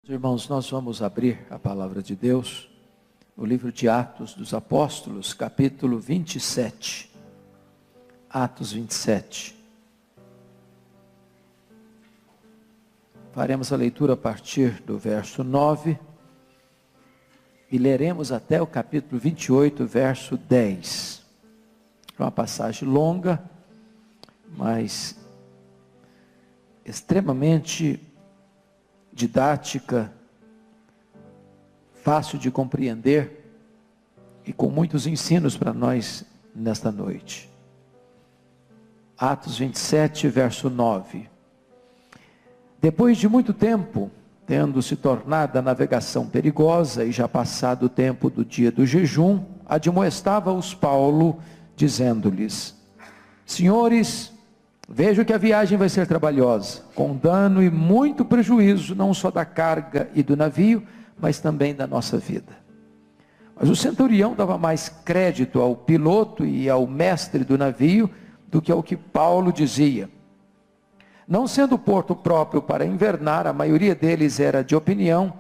Irmãos, nós vamos abrir a palavra de Deus no livro de Atos dos Apóstolos, capítulo 27. Atos 27. Faremos a leitura a partir do verso 9 e leremos até o capítulo 28, verso 10. É uma passagem longa, mas extremamente didática, fácil de compreender e com muitos ensinos para nós nesta noite. Atos 27, verso 9. Depois de muito tempo, tendo se tornado a navegação perigosa e já passado o tempo do dia do jejum, admoestava-os Paulo, dizendo-lhes: Senhores, vejo que a viagem vai ser trabalhosa, com dano e muito prejuízo, não só da carga e do navio, mas também da nossa vida. Mas o centurião dava mais crédito ao piloto e ao mestre do navio do que ao que Paulo dizia. Não sendo porto próprio para invernar, a maioria deles era de opinião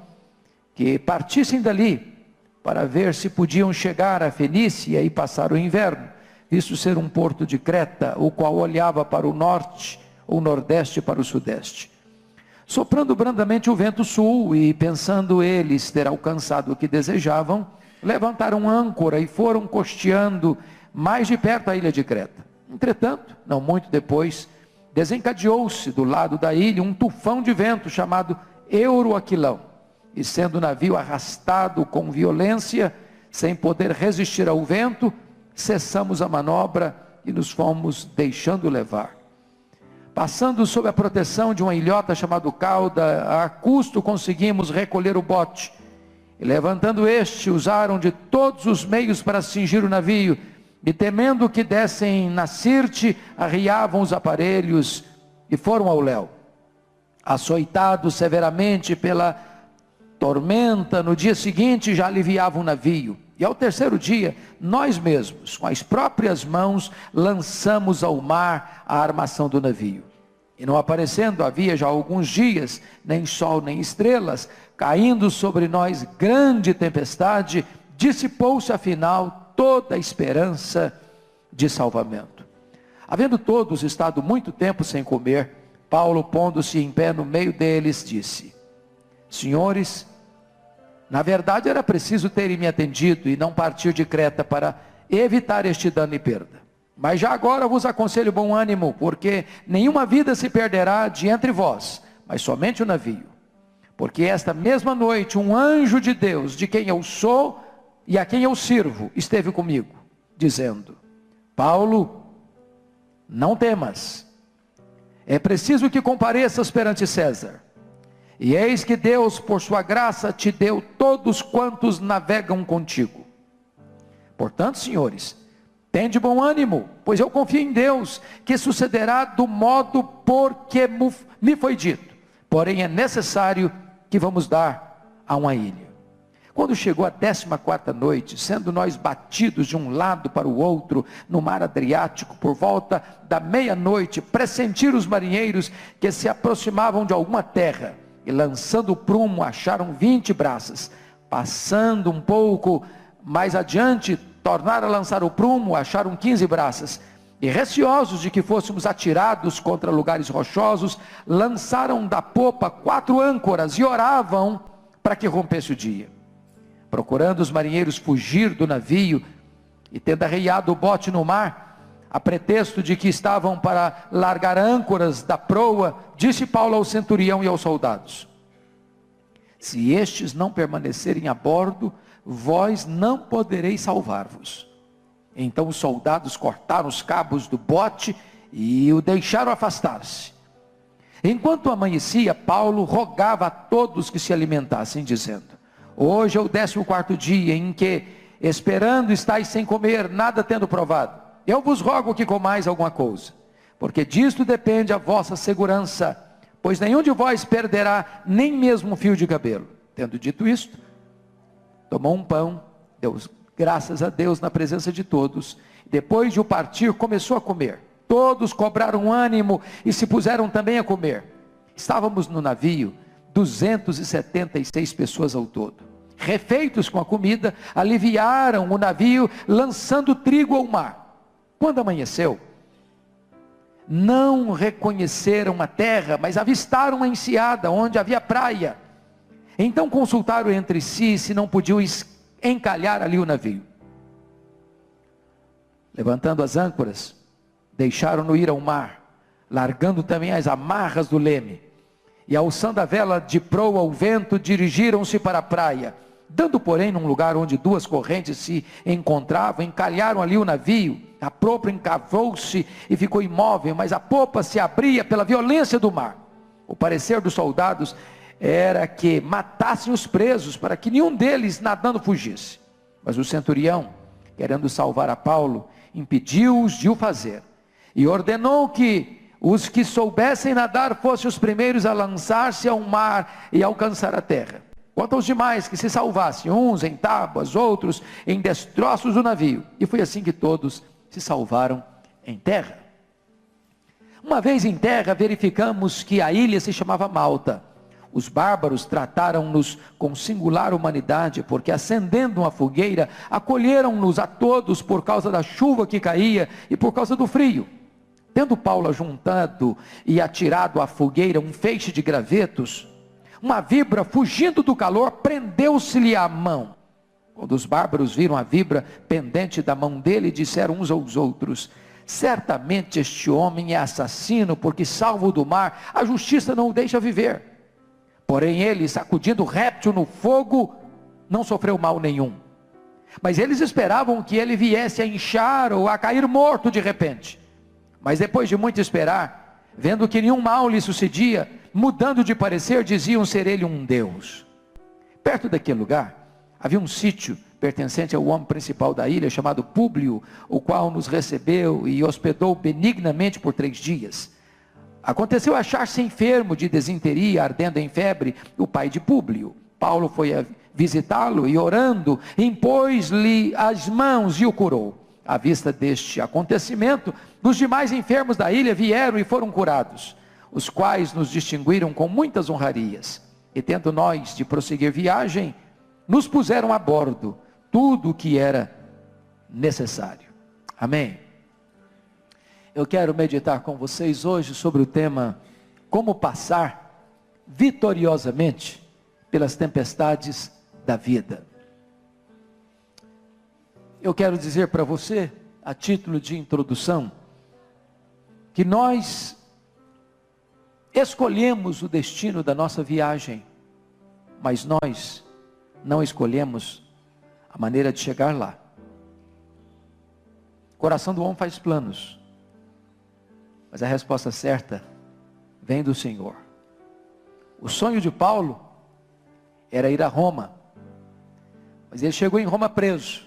que partissem dali para ver se podiam chegar a Fenícia e passar o inverno, visto ser um porto de Creta, o qual olhava para o norte ou nordeste para o sudeste. Soprando brandamente o vento sul e pensando eles ter alcançado o que desejavam, levantaram âncora e foram costeando mais de perto a ilha de Creta. Entretanto, não muito depois, desencadeou-se do lado da ilha um tufão de vento chamado Euroaquilão, e sendo o navio arrastado com violência, sem poder resistir ao vento, cessamos a manobra e nos fomos deixando levar. Passando sob a proteção de uma ilhota chamada Cauda, a custo conseguimos recolher o bote. E levantando este, usaram de todos os meios para cingir o navio, e temendo que dessem na Sirte, arriavam os aparelhos e foram ao léu. Açoitados severamente pela tormenta, no dia seguinte já aliviavam o navio. E ao terceiro dia, nós mesmos, com as próprias mãos, lançamos ao mar a armação do navio. E não aparecendo, havia já alguns dias, nem sol nem estrelas, caindo sobre nós grande tempestade, dissipou-se afinal toda a esperança de salvamento. Havendo todos estado muito tempo sem comer, Paulo, pondo-se em pé no meio deles, disse: Senhores, na verdade era preciso terem me atendido e não partir de Creta para evitar este dano e perda. Mas já agora vos aconselho bom ânimo, porque nenhuma vida se perderá de entre vós, mas somente o navio. Porque esta mesma noite um anjo de Deus, de quem eu sou e a quem eu sirvo, esteve comigo, dizendo: Paulo, não temas, é preciso que compareças perante César. E eis que Deus, por sua graça, te deu todos quantos navegam contigo. Portanto, senhores, tende bom ânimo, pois eu confio em Deus, que sucederá do modo por que me foi dito. Porém, é necessário que vamos dar a uma ilha. Quando chegou a 14ª noite, sendo nós batidos de um lado para o outro, no mar Adriático, por volta da meia-noite, pressentiram os marinheiros que se aproximavam de alguma terra, e lançando o prumo, acharam 20 braças. Passando um pouco mais adiante, tornaram a lançar o prumo, acharam 15 braças. E receosos de que fôssemos atirados contra lugares rochosos, lançaram da popa 4 âncoras e oravam para que rompesse o dia. Procurando os marinheiros fugir do navio, e tendo arreiado o bote no mar, a pretexto de que estavam para largar âncoras da proa, disse Paulo ao centurião e aos soldados: Se estes não permanecerem a bordo, vós não podereis salvar-vos. Então os soldados cortaram os cabos do bote e o deixaram afastar-se. Enquanto amanhecia, Paulo rogava a todos que se alimentassem, dizendo: Hoje é o 14º dia em que, esperando, estáis sem comer, nada tendo provado. Eu vos rogo que comais alguma coisa, porque disto depende a vossa segurança, pois nenhum de vós perderá nem mesmo um fio de cabelo. Tendo dito isto, tomou um pão, deu graças a Deus na presença de todos, depois de o partir, começou a comer. Todos cobraram ânimo e se puseram também a comer. Estávamos no navio 276 pessoas ao todo. Refeitos com a comida, aliviaram o navio, lançando trigo ao mar. Quando amanheceu, não reconheceram a terra, mas avistaram uma enseada onde havia praia. Então consultaram entre si se não podiam encalhar ali o navio. Levantando as âncoras, deixaram-no ir ao mar, largando também as amarras do leme, e alçando a vela de proa ao vento, dirigiram-se para a praia. Dando, porém, num lugar onde duas correntes se encontravam, encalharam ali o navio. A proa encavou-se e ficou imóvel, mas a popa se abria pela violência do mar. O parecer dos soldados era que matassem os presos, para que nenhum deles nadando fugisse. Mas o centurião, querendo salvar a Paulo, impediu-os de o fazer, e ordenou que os que soubessem nadar fossem os primeiros a lançar-se ao mar e alcançar a terra. Quanto aos demais, que se salvassem, uns em tábuas, outros em destroços do navio. E foi assim que todos se salvaram em terra. Uma vez em terra, verificamos que a ilha se chamava Malta. Os bárbaros trataram-nos com singular humanidade, porque acendendo uma fogueira, acolheram-nos a todos por causa da chuva que caía e por causa do frio. Tendo Paulo juntado e atirado à fogueira um feixe de gravetos, uma víbora, fugindo do calor, prendeu-se-lhe à mão. Quando os bárbaros viram a víbora pendente da mão dele, disseram uns aos outros: certamente este homem é assassino, porque salvo do mar, a justiça não o deixa viver. Porém ele, sacudindo o réptil no fogo, não sofreu mal nenhum. Mas eles esperavam que ele viesse a inchar ou a cair morto de repente. Mas depois de muito esperar, vendo que nenhum mal lhe sucedia, mudando de parecer, diziam ser ele um deus. Perto daquele lugar, havia um sítio pertencente ao homem principal da ilha, chamado Públio, o qual nos recebeu e hospedou benignamente por 3 dias. Aconteceu achar-se enfermo de desinteria, ardendo em febre, o pai de Públio. Paulo foi a visitá-lo e, orando, impôs-lhe as mãos e o curou. À vista deste acontecimento, os demais enfermos da ilha vieram e foram curados, os quais nos distinguiram com muitas honrarias. E tendo nós de prosseguir viagem, nos puseram a bordo tudo o que era necessário. Amém. Eu quero meditar com vocês hoje sobre o tema: como passar vitoriosamente pelas tempestades da vida. Eu quero dizer para você, a título de introdução, que nós escolhemos o destino da nossa viagem, mas nós não escolhemos a maneira de chegar lá. O coração do homem faz planos, mas a resposta certa vem do Senhor. O sonho de Paulo era ir a Roma, mas ele chegou em Roma preso,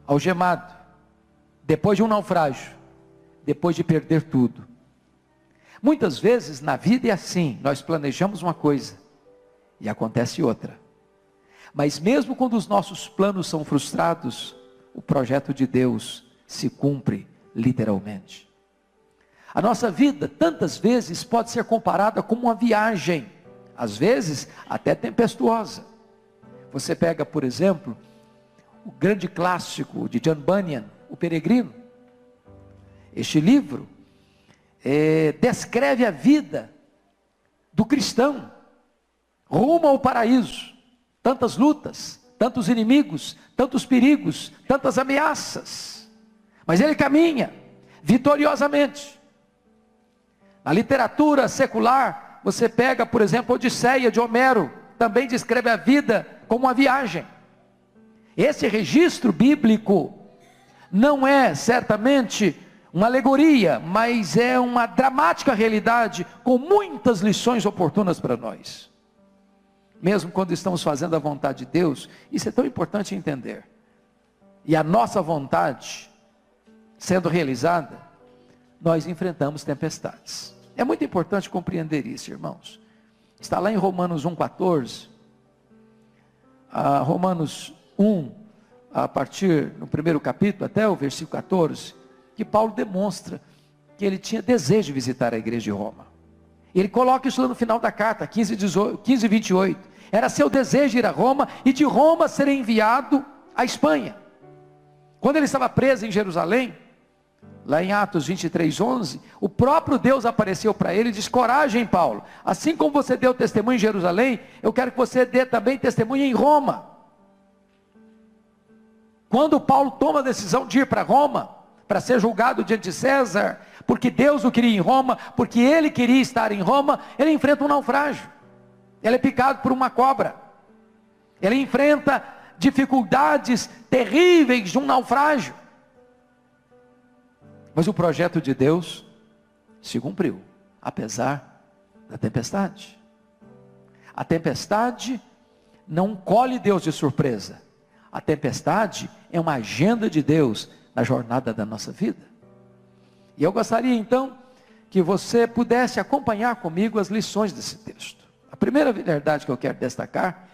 algemado, depois de um naufrágio, depois de perder tudo. Muitas vezes na vida é assim, nós planejamos uma coisa e acontece outra. Mas mesmo quando os nossos planos são frustrados, o projeto de Deus se cumpre literalmente. A nossa vida, tantas vezes, pode ser comparada com uma viagem, às vezes até tempestuosa. Você pega, por exemplo, o grande clássico de John Bunyan, O Peregrino. Este livro descreve a vida do cristão rumo ao paraíso. Tantas lutas, tantos inimigos, tantos perigos, tantas ameaças, mas ele caminha vitoriosamente. Na literatura secular, você pega, por exemplo, a Odisseia de Homero, também descreve a vida como uma viagem. Esse registro bíblico não é certamente uma alegoria, mas é uma dramática realidade com muitas lições oportunas para nós. Mesmo quando estamos fazendo a vontade de Deus, isso é tão importante entender. E a nossa vontade sendo realizada, nós enfrentamos tempestades. É muito importante compreender isso, irmãos. Está lá em Romanos 1,14. Romanos 1, a partir no primeiro capítulo, até o versículo 14, que Paulo demonstra que ele tinha desejo de visitar a igreja de Roma. Ele coloca isso no final da carta, 15, 28. Era seu desejo ir a Roma, e de Roma ser enviado à Espanha. Quando ele estava preso em Jerusalém, lá em Atos 23, 11, o próprio Deus apareceu para ele e disse: coragem, Paulo, assim como você deu testemunho em Jerusalém, eu quero que você dê também testemunho em Roma. Quando Paulo toma a decisão de ir para Roma, para ser julgado diante de César, porque Deus o queria em Roma, porque ele queria estar em Roma, ele enfrenta um naufrágio, ele é picado por uma cobra, ele enfrenta dificuldades terríveis de um naufrágio, mas o projeto de Deus se cumpriu, apesar da tempestade. A tempestade não colhe Deus de surpresa, a tempestade é uma agenda de Deus na jornada da nossa vida. E eu gostaria então que você pudesse acompanhar comigo as lições desse texto. A primeira verdade que eu quero destacar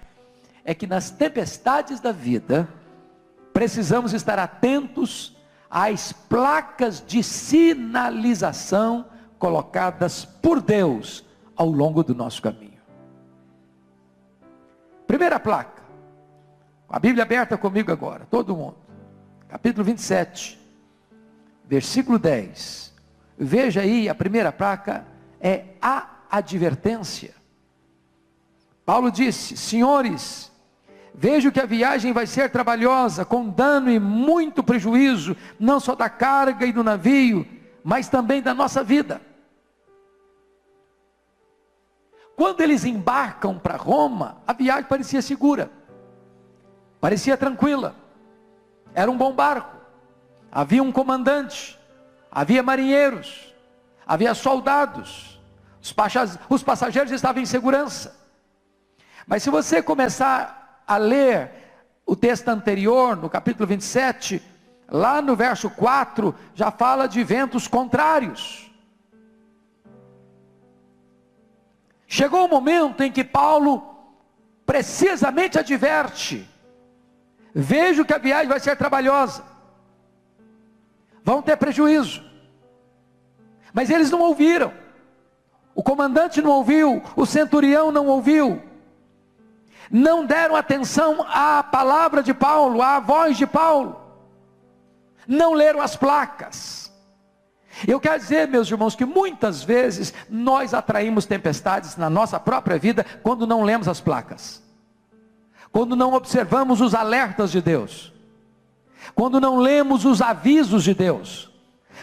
é que nas tempestades da vida precisamos estar atentos às placas de sinalização colocadas por Deus ao longo do nosso caminho. Primeira placa, a Bíblia aberta comigo agora, todo mundo, capítulo 27, versículo 10, veja aí, a primeira placa é a advertência. Paulo disse: senhores, vejo que a viagem vai ser trabalhosa, com dano e muito prejuízo, não só da carga e do navio, mas também da nossa vida. Quando eles embarcam para Roma, a viagem parecia segura, parecia tranquila, era um bom barco, havia um comandante, havia marinheiros, havia soldados, os passageiros estavam em segurança. Mas se você começar a ler o texto anterior, no capítulo 27, lá no verso 4, já fala de ventos contrários. Chegou o momento em que Paulo precisamente adverte: vejo que a viagem vai ser trabalhosa, vão ter prejuízo. Mas eles não ouviram, o comandante não ouviu, o centurião não ouviu, não deram atenção à palavra de Paulo, à voz de Paulo, não leram as placas. Eu quero dizer, meus irmãos, que muitas vezes nós atraímos tempestades na nossa própria vida quando não lemos as placas, quando não observamos os alertas de Deus, quando não lemos os avisos de Deus,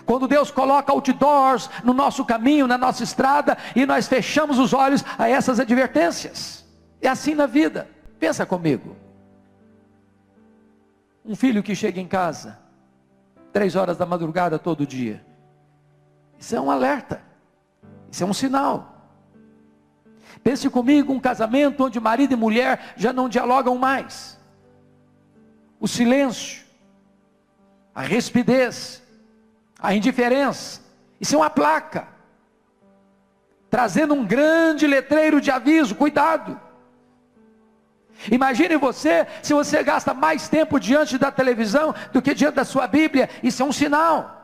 quando Deus coloca outdoors no nosso caminho, na nossa estrada, e nós fechamos os olhos a essas advertências. É assim na vida. Pensa comigo, um filho que chega em casa 3 horas da madrugada todo dia, isso é um alerta, isso é um sinal. Pense comigo, um casamento onde marido e mulher já não dialogam mais, o silêncio, a rispidez, a indiferença, isso é uma placa, trazendo um grande letreiro de aviso: cuidado. Imagine você, se você gasta mais tempo diante da televisão do que diante da sua Bíblia, isso é um sinal.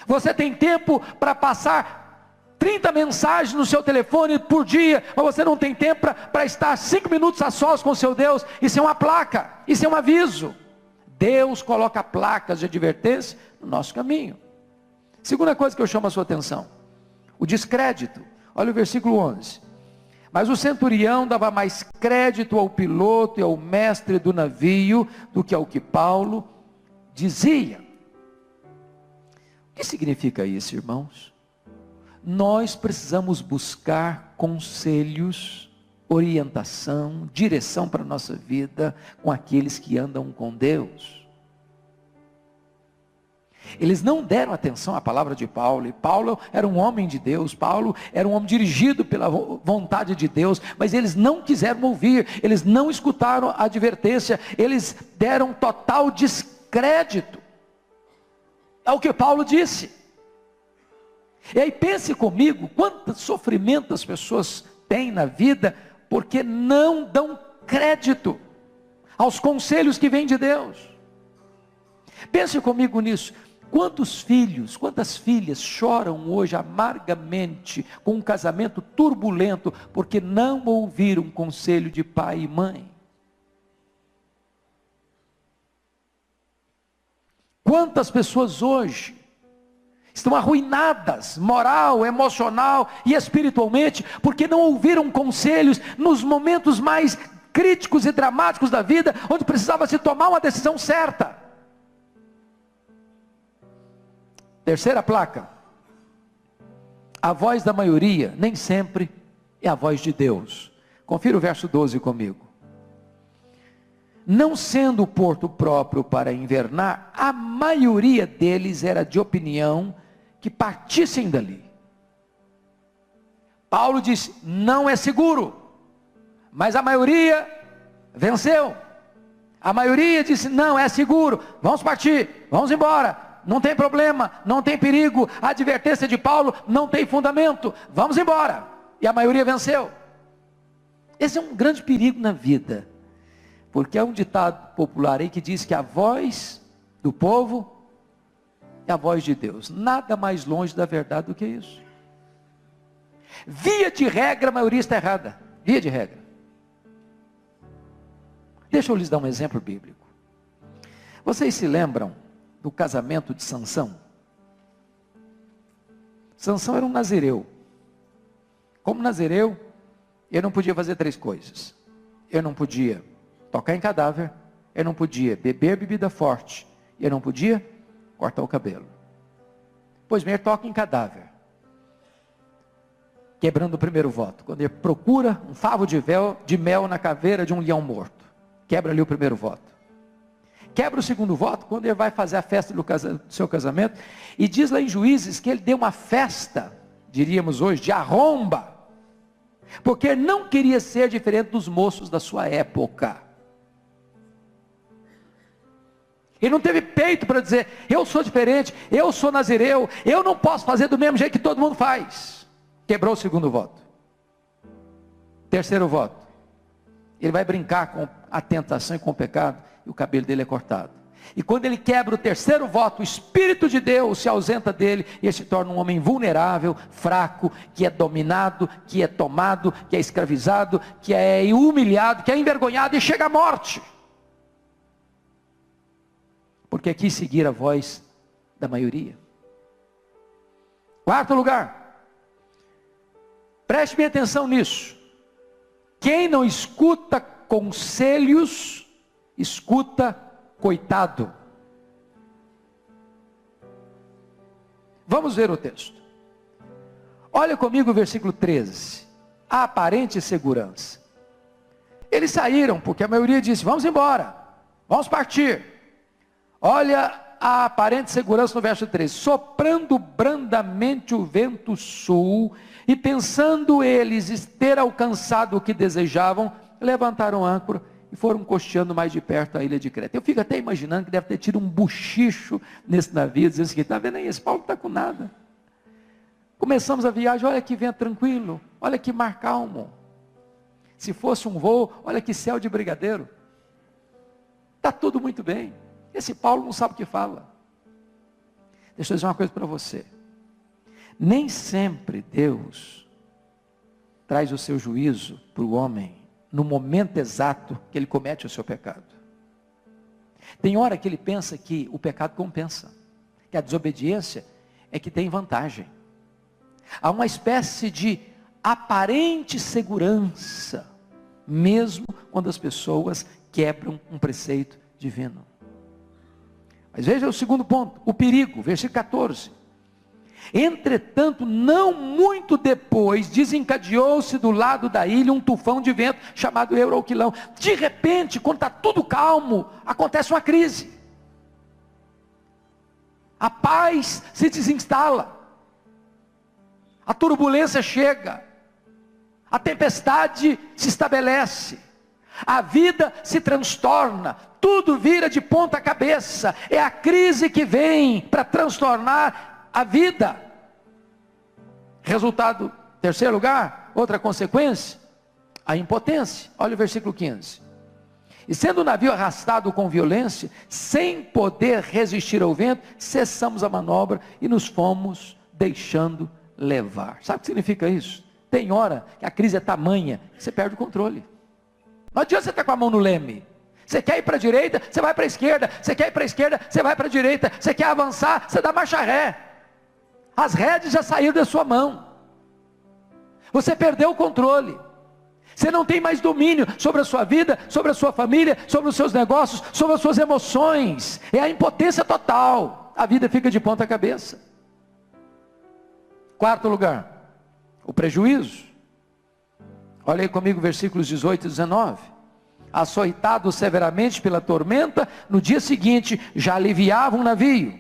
Você tem tempo para passar 30 mensagens no seu telefone por dia, mas você não tem tempo para estar 5 minutos a sós com o seu Deus. Isso é uma placa, isso é um aviso. Deus coloca placas de advertência no nosso caminho. Segunda coisa que eu chamo a sua atenção, o descrédito. Olha o versículo 11. Mas o centurião dava mais crédito ao piloto e ao mestre do navio do que ao que Paulo dizia. O que significa isso, irmãos? Nós precisamos buscar conselhos, orientação, direção para a nossa vida com aqueles que andam com Deus. Eles não deram atenção à palavra de Paulo, e Paulo era um homem de Deus, Paulo era um homem dirigido pela vontade de Deus, mas eles não quiseram ouvir, eles não escutaram a advertência, eles deram total descrédito ao que Paulo disse. E aí pense comigo, quanto sofrimento as pessoas têm na vida, porque não dão crédito aos conselhos que vêm de Deus. Pense comigo nisso. Quantos filhos, quantas filhas choram hoje amargamente com um casamento turbulento porque não ouviram conselho de pai e mãe? Quantas pessoas hoje estão arruinadas, moral, emocional e espiritualmente, porque não ouviram conselhos nos momentos mais críticos e dramáticos da vida, onde precisava se tomar uma decisão certa. Terceira placa: a voz da maioria nem sempre é a voz de Deus. Confira o verso 12 comigo. Não sendo o porto próprio para invernar, a maioria deles era de opinião que partissem dali. Paulo disse, não é seguro, mas a maioria venceu. A maioria disse, não é seguro, vamos partir, vamos embora, não tem problema, não tem perigo, a advertência de Paulo não tem fundamento, vamos embora. E a maioria venceu. Esse é um grande perigo na vida, porque há um ditado popular aí que diz que a voz do povo é a voz de Deus. Nada mais longe da verdade do que isso. Via de regra, a maioria está errada. Via de regra. Deixa eu lhes dar um exemplo bíblico. Vocês se lembram do casamento de Sansão? Sansão era um nazireu. Como nazireu, ele não podia fazer 3 coisas. Ele não podia tocar em cadáver, ele não podia beber bebida forte, e ele não podia cortar o cabelo. Pois bem, ele toca em cadáver, quebrando o primeiro voto. Quando ele procura um favo de mel na caveira de um leão morto, quebra ali o primeiro voto. Quebra o segundo voto quando ele vai fazer a festa do seu casamento, e diz lá em Juízes que ele deu uma festa, diríamos hoje, de arromba, porque ele não queria ser diferente dos moços da sua época. Ele não teve peito para dizer, eu sou diferente, eu sou nazireu, eu não posso fazer do mesmo jeito que todo mundo faz. Quebrou o segundo voto. Terceiro voto, ele vai brincar com a tentação e com o pecado, e o cabelo dele é cortado. E quando ele quebra o terceiro voto, o Espírito de Deus se ausenta dele, e ele se torna um homem vulnerável, fraco, que é dominado, que é tomado, que é escravizado, que é humilhado, que é envergonhado e chega à morte. Porque quis seguir a voz da maioria. Quarto lugar, preste bem atenção nisso. Quem não escuta conselhos, escuta coitado. Vamos ver o texto. Olha comigo o versículo 13. A aparente segurança. Eles saíram, porque a maioria disse, vamos embora, vamos partir. Olha a aparente segurança no verso 13. Soprando brandamente o vento sul, e pensando eles ter alcançado o que desejavam, levantaram âncora e foram costeando mais de perto a ilha de Creta. Eu fico até imaginando que deve ter tido um bochicho nesse navio, dizendo assim, está vendo aí, esse Paulo não está com nada. Começamos a viagem, olha que vento tranquilo, olha que mar calmo. Se fosse um voo, olha que céu de brigadeiro. Está tudo muito bem. Esse Paulo não sabe o que fala. Deixa eu dizer uma coisa para você. Nem sempre Deus traz o seu juízo para o homem no momento exato que ele comete o seu pecado. Tem hora que ele pensa que o pecado compensa, que a desobediência é que tem vantagem. Há uma espécie de aparente segurança, mesmo quando as pessoas quebram um preceito divino. Mas veja o segundo ponto, o perigo, versículo 14. Entretanto, não muito depois, desencadeou-se do lado da ilha um tufão de vento, chamado Euroquilão. De repente, quando está tudo calmo, acontece uma crise. A paz se desinstala. A turbulência chega. A tempestade se estabelece. A vida se transtorna. Tudo vira de ponta cabeça. É a crise que vem para transtornar a vida. Resultado, terceiro lugar, outra consequência, a impotência. Olha o versículo 15. E sendo o navio arrastado com violência, sem poder resistir ao vento, cessamos a manobra e nos fomos deixando levar. Sabe o que significa isso? Tem hora que a crise é tamanha, que você perde o controle. Não adianta você estar com a mão no leme. Você quer ir para a direita, você vai para a esquerda. Você quer ir para a esquerda, você vai para a direita. Você quer avançar, você dá marcha ré. As rédeas já saíram da sua mão. Você perdeu o controle. Você não tem mais domínio sobre a sua vida, sobre a sua família, sobre os seus negócios, sobre as suas emoções. É a impotência total. A vida fica de ponta cabeça. Quarto lugar, o prejuízo. Olha aí comigo versículos 18 e 19. Açoitados severamente pela tormenta, no dia seguinte já aliviavam o navio.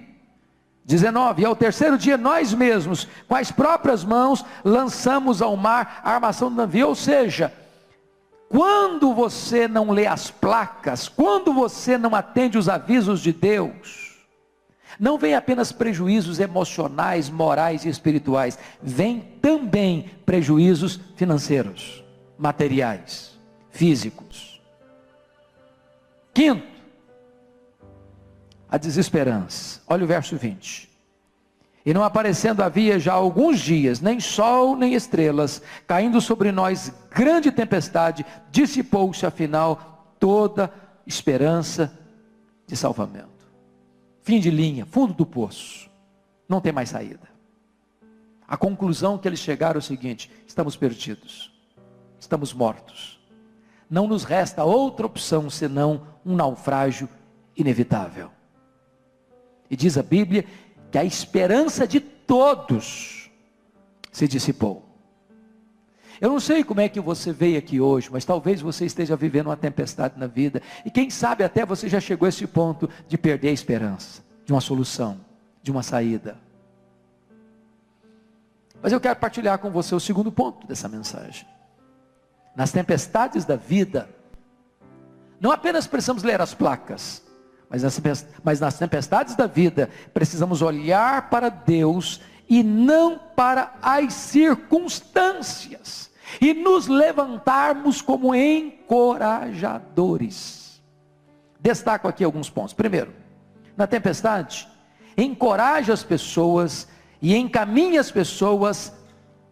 19, e ao terceiro dia nós mesmos, com as próprias mãos, lançamos ao mar a armação do navio. Ou seja, quando você não lê as placas, quando você não atende os avisos de Deus, não vem apenas prejuízos emocionais, morais e espirituais, vem também prejuízos financeiros, materiais, físicos. Quinto, a desesperança. Olha o verso 20. E não aparecendo havia já alguns dias, nem sol nem estrelas, caindo sobre nós grande tempestade, dissipou-se afinal toda esperança de salvamento. Fim de linha, fundo do poço, não tem mais saída. A conclusão que eles chegaram é o seguinte: estamos perdidos, estamos mortos, não nos resta outra opção senão um naufrágio inevitável. E diz a Bíblia que a esperança de todos se dissipou. Eu não sei como é que você veio aqui hoje, mas talvez você esteja vivendo uma tempestade na vida, e quem sabe até você já chegou a esse ponto de perder a esperança, de uma solução, de uma saída. Mas eu quero partilhar com você o segundo ponto dessa mensagem. Nas tempestades da vida, não apenas precisamos ler as placas, mas nas tempestades da vida, precisamos olhar para Deus e não para as circunstâncias, e nos levantarmos como encorajadores. Destaco aqui alguns pontos. Primeiro, na tempestade, encoraja as pessoas e encaminha as pessoas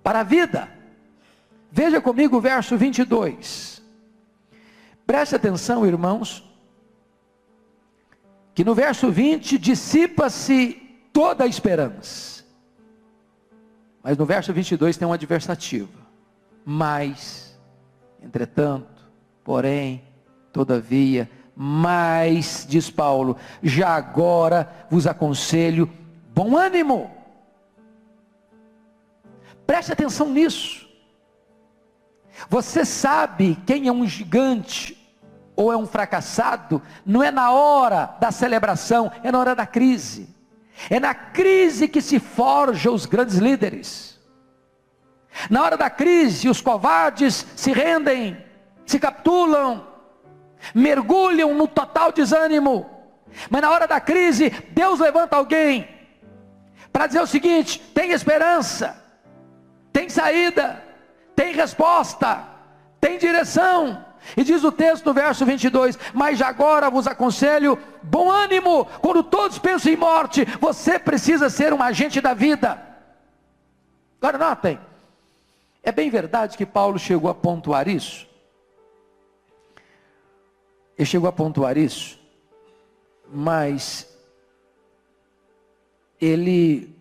para a vida. Veja comigo o verso 22. Preste atenção, irmãos, que no verso 20 dissipa-se toda a esperança. Mas no verso 22 tem uma adversativa. Mas, entretanto, porém, todavia, mas, diz Paulo, já agora vos aconselho bom ânimo. Preste atenção nisso. Você sabe quem é um gigante ou é um fracassado, não é na hora da celebração, é na hora da crise. É na crise que se forjam os grandes líderes. Na hora da crise, os covardes se rendem, se capitulam, mergulham no total desânimo. Mas na hora da crise, Deus levanta alguém para dizer o seguinte: tem esperança, tem saída, tem resposta, tem direção. E diz o texto no verso 22, mas já agora vos aconselho bom ânimo. Quando todos pensam em morte, você precisa ser um agente da vida. Agora notem, é bem verdade que Paulo chegou a pontuar isso. Ele chegou a pontuar isso, mas ele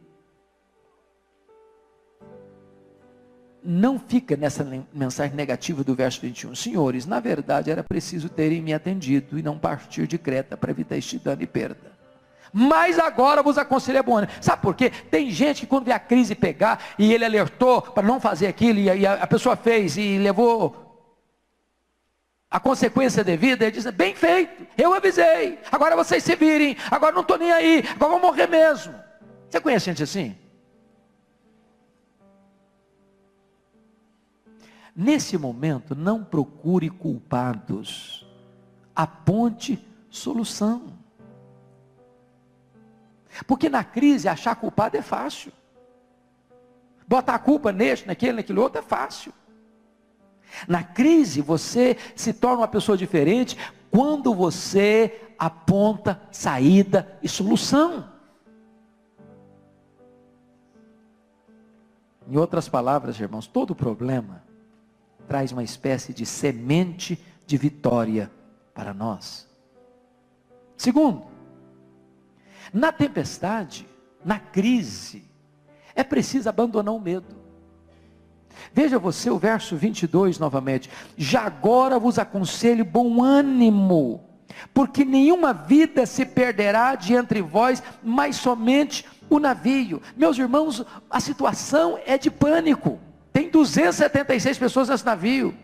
não fica nessa mensagem negativa do verso 21. Senhores, na verdade era preciso terem me atendido e não partir de Creta para evitar este dano e perda. Mas agora vos aconselho bom ânimo. Sabe por quê? Tem gente que quando vê a crise pegar e ele alertou para não fazer aquilo e a pessoa fez e levou a consequência devida, ele diz: bem feito, eu avisei, agora vocês se virem, agora não estou nem aí, agora vou morrer mesmo. Você conhece gente assim? Nesse momento, não procure culpados, aponte solução. Porque na crise, achar culpado é fácil. Botar a culpa neste, naquele outro é fácil. Na crise, você se torna uma pessoa diferente quando você aponta saída e solução. Em outras palavras, irmãos, todo problema traz uma espécie de semente de vitória para nós. Segundo, na tempestade, na crise, é preciso abandonar o medo. Veja você o verso 22 novamente. Já agora vos aconselho bom ânimo, porque nenhuma vida se perderá de entre vós, mas somente o navio. Meus irmãos, a situação é de pânico. Tem 276 pessoas nesse navio.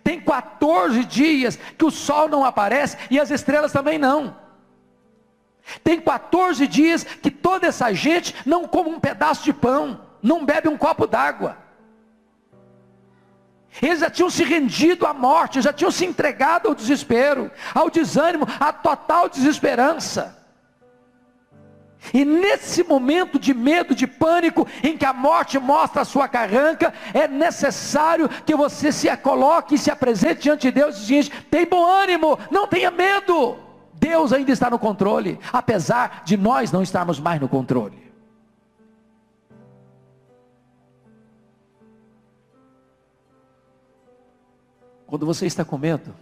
Tem 14 dias que o sol não aparece e as estrelas também não. Tem 14 dias que toda essa gente não come um pedaço de pão, não bebe um copo d'água. Eles já tinham se rendido à morte, já tinham se entregado ao desespero, ao desânimo, à total desesperança. E nesse momento de medo, de pânico, em que a morte mostra a sua carranca, é necessário que você se coloque e se apresente diante de Deus e diz: tem bom ânimo, não tenha medo, Deus ainda está no controle, apesar de nós não estarmos mais no controle. Quando você está com medo,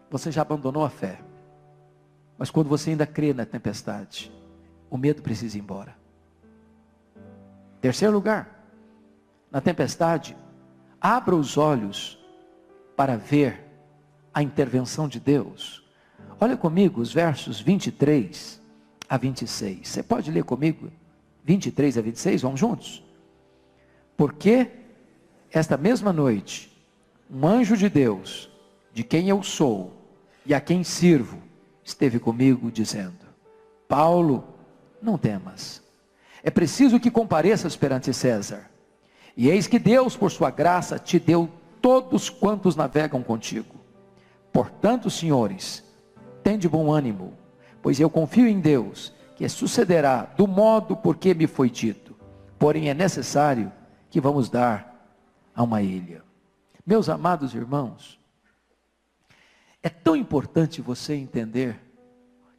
você já abandonou a fé. Mas quando você ainda crê na tempestade, o medo precisa ir embora. Terceiro lugar, na tempestade, abra os olhos para ver a intervenção de Deus. Olha comigo os versos 23 a 26. Você pode ler comigo 23 a 26? Vamos juntos? Porque esta mesma noite, um anjo de Deus, de quem eu sou e a quem sirvo, esteve comigo dizendo: Paulo, não temas, é preciso que compareças perante César, e eis que Deus por sua graça te deu todos quantos navegam contigo. Portanto, senhores, tende bom ânimo, pois eu confio em Deus, que sucederá do modo por que me foi dito. Porém é necessário que vamos dar a uma ilha. Meus amados irmãos, é tão importante você entender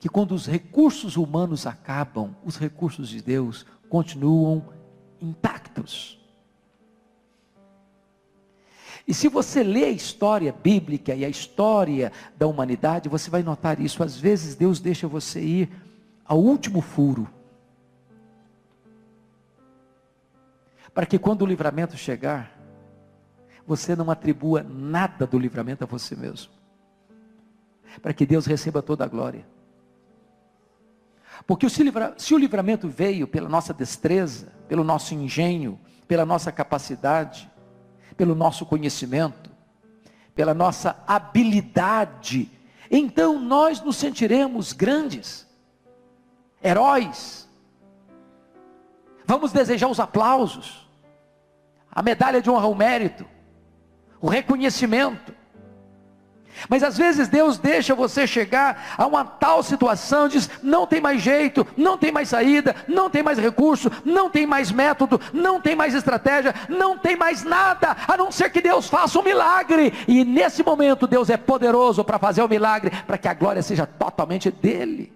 que quando os recursos humanos acabam, os recursos de Deus continuam intactos. E se você lê a história bíblica e a história da humanidade, você vai notar isso. Às vezes Deus deixa você ir ao último furo, para que quando o livramento chegar, você não atribua nada do livramento a você mesmo, para que Deus receba toda a glória. Porque se o livramento veio pela nossa destreza, pelo nosso engenho, pela nossa capacidade, pelo nosso conhecimento, pela nossa habilidade, então nós nos sentiremos grandes, heróis, vamos desejar os aplausos, a medalha de honra ao mérito, o reconhecimento. Mas às vezes Deus deixa você chegar a uma tal situação, diz: não tem mais jeito, não tem mais saída, não tem mais recurso, não tem mais método, não tem mais estratégia, não tem mais nada, a não ser que Deus faça um milagre. E nesse momento Deus é poderoso para fazer o milagre, para que a glória seja totalmente dele.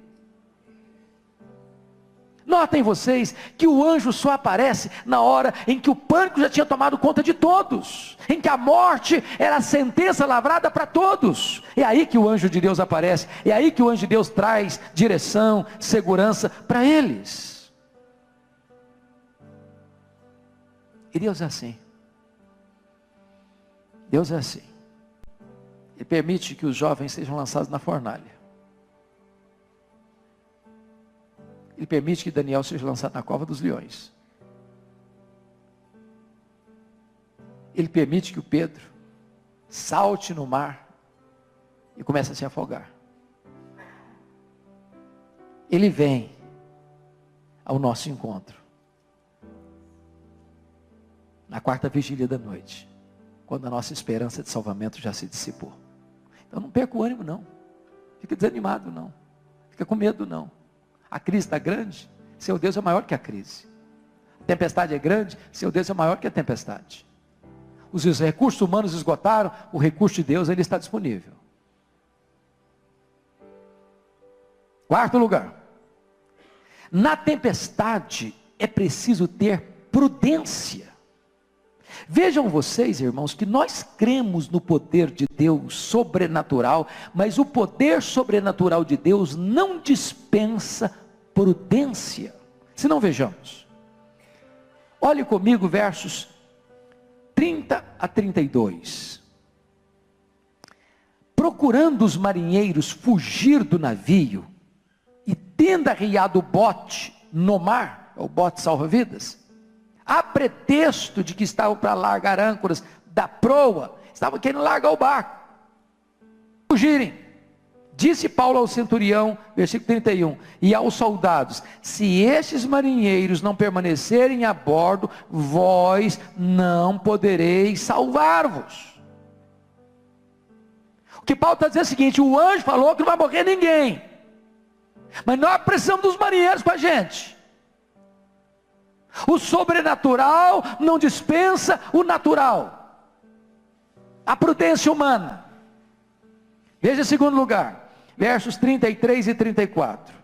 Notem vocês que o anjo só aparece na hora em que o pânico já tinha tomado conta de todos, em que a morte era a sentença lavrada para todos. É aí que o anjo de Deus aparece, é aí que o anjo de Deus traz direção, segurança para eles. E Deus é assim. Deus é assim. Ele permite que os jovens sejam lançados na fornalha. Ele permite que Daniel seja lançado na cova dos leões. Ele permite que o Pedro salte no mar e comece a se afogar. Ele vem ao nosso encontro na quarta vigília da noite, quando a nossa esperança de salvamento já se dissipou. Então não perca o ânimo não, fica desanimado não, fica com medo não. A crise está grande, seu Deus é maior que a crise. A tempestade é grande, seu Deus é maior que a tempestade. os recursos humanos esgotaram, o recurso de Deus, ele está disponível. Quarto lugar, na tempestade é preciso ter prudência. Vejam vocês, irmãos, que nós cremos no poder de Deus sobrenatural, mas o poder sobrenatural de Deus não dispensa prudência. Se não, vejamos. Olhe comigo versos 30 a 32. Procurando os marinheiros fugir do navio, e tendo arriado o bote no mar, o bote salva-vidas, a pretexto de que estavam para largar âncoras da proa, estavam querendo largar o barco, fugirem. Disse Paulo ao centurião, versículo 31, e aos soldados: se estes marinheiros não permanecerem a bordo, vós não podereis salvar-vos. O que Paulo está dizendo é o seguinte: o anjo falou que não vai morrer ninguém, mas nós precisamos dos marinheiros com a gente. O sobrenatural não dispensa o natural, a prudência humana. Veja em segundo lugar, versos 33 e 34.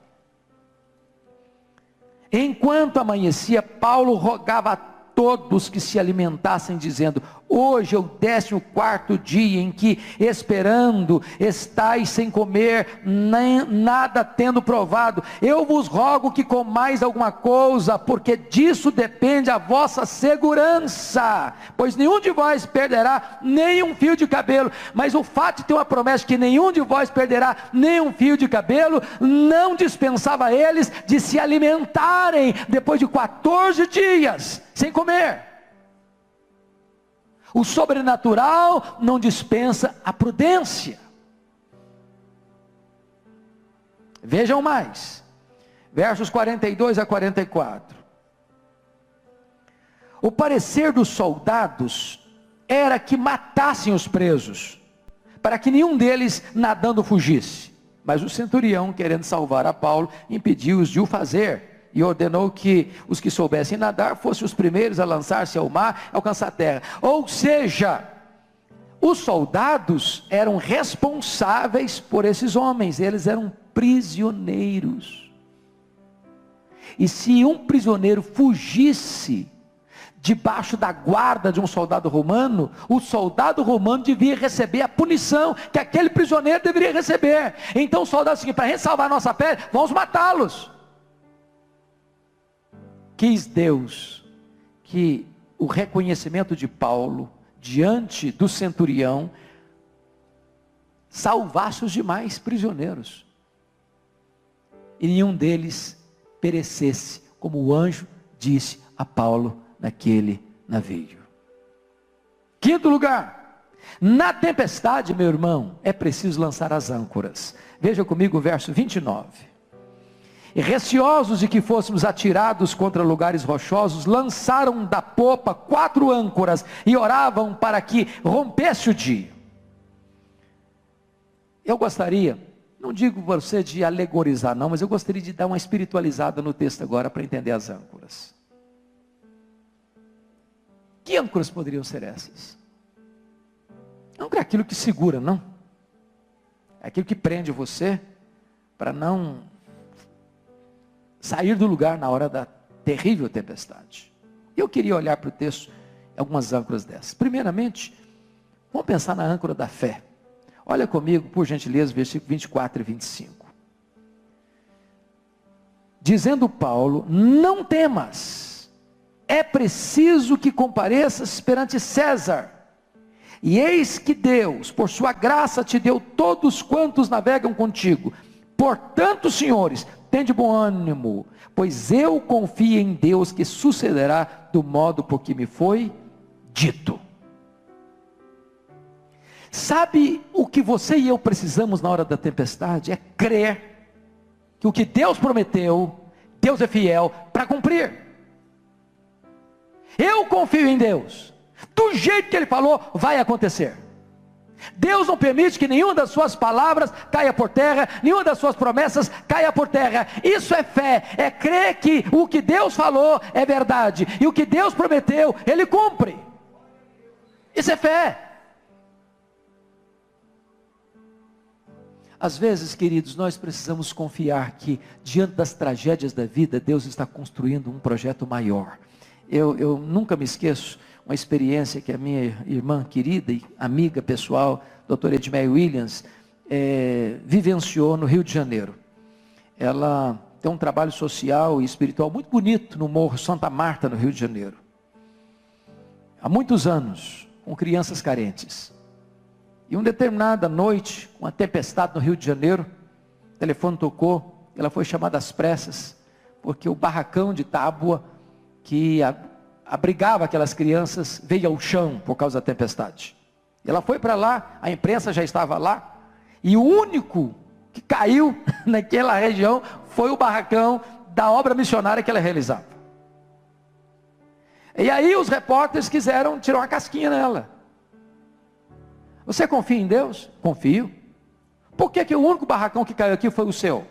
Enquanto amanhecia, Paulo rogava a todos que se alimentassem, dizendo: hoje é o 14º dia em que, esperando, estáis sem comer, nem nada tendo provado. Eu vos rogo que comais alguma coisa, porque disso depende a vossa segurança, pois nenhum de vós perderá nem um fio de cabelo. Mas o fato de ter uma promessa que nenhum de vós perderá nem um fio de cabelo, não dispensava eles de se alimentarem depois de 14 dias sem comer. O sobrenatural não dispensa a prudência. Vejam mais, versos 42 a 44. O parecer dos soldados era que matassem os presos, para que nenhum deles nadando fugisse. Mas o centurião, querendo salvar a Paulo, impediu-os de o fazer, e ordenou que os que soubessem nadar fossem os primeiros a lançar-se ao mar, a alcançar a terra. Ou seja, os soldados eram responsáveis por esses homens, eles eram prisioneiros. E se um prisioneiro fugisse debaixo da guarda de um soldado romano, o soldado romano devia receber a punição que aquele prisioneiro deveria receber. Então o soldado disse: para a gente salvar a nossa pele, vamos matá-los. Quis Deus que o reconhecimento de Paulo diante do centurião salvasse os demais prisioneiros, e nenhum deles perecesse, como o anjo disse a Paulo naquele navio. Quinto lugar, na tempestade, meu irmão, é preciso lançar as âncoras. Veja comigo o verso 29. E receosos de que fôssemos atirados contra lugares rochosos, lançaram da popa 4 âncoras e oravam para que rompesse o dia. Eu gostaria, não digo você de alegorizar não, mas eu gostaria de dar uma espiritualizada no texto agora para entender as âncoras. Que âncoras poderiam ser essas? Âncora é aquilo que segura, não? É aquilo que prende você para não sair do lugar na hora da terrível tempestade. Eu queria olhar para o texto, algumas âncoras dessas. Primeiramente, vamos pensar na âncora da fé. Olha comigo, por gentileza, versículo 24 e 25. Dizendo Paulo: não temas, é preciso que compareças perante César. E eis que Deus, por sua graça, te deu todos quantos navegam contigo. Portanto, senhores, tende bom ânimo, pois eu confio em Deus que sucederá do modo por que me foi dito. Sabe o que você e eu precisamos na hora da tempestade? É crer que o que Deus prometeu, Deus é fiel para cumprir. Eu confio em Deus, do jeito que Ele falou, vai acontecer. Deus não permite que nenhuma das suas palavras caia por terra, nenhuma das suas promessas caia por terra. Isso é fé, é crer que o que Deus falou é verdade, e o que Deus prometeu, Ele cumpre. Isso é fé. Às vezes, queridos, nós precisamos confiar que, diante das tragédias da vida, Deus está construindo um projeto maior. Eu nunca me esqueço uma experiência que a minha irmã querida e amiga pessoal, doutora Edmeia Williams, vivenciou no Rio de Janeiro. Ela tem um trabalho social e espiritual muito bonito no Morro Santa Marta, no Rio de Janeiro. Há muitos anos, com crianças carentes. E uma determinada noite, uma tempestade no Rio de Janeiro, o telefone tocou, ela foi chamada às pressas, porque o barracão de tábua que abrigava aquelas crianças veio ao chão por causa da tempestade. Ela foi para lá, a imprensa já estava lá, e o único que caiu naquela região foi o barracão da obra missionária que ela realizava. E aí os repórteres quiseram tirar uma casquinha nela. Você confia em Deus? Confio. Por que o único barracão que caiu aqui foi o seu?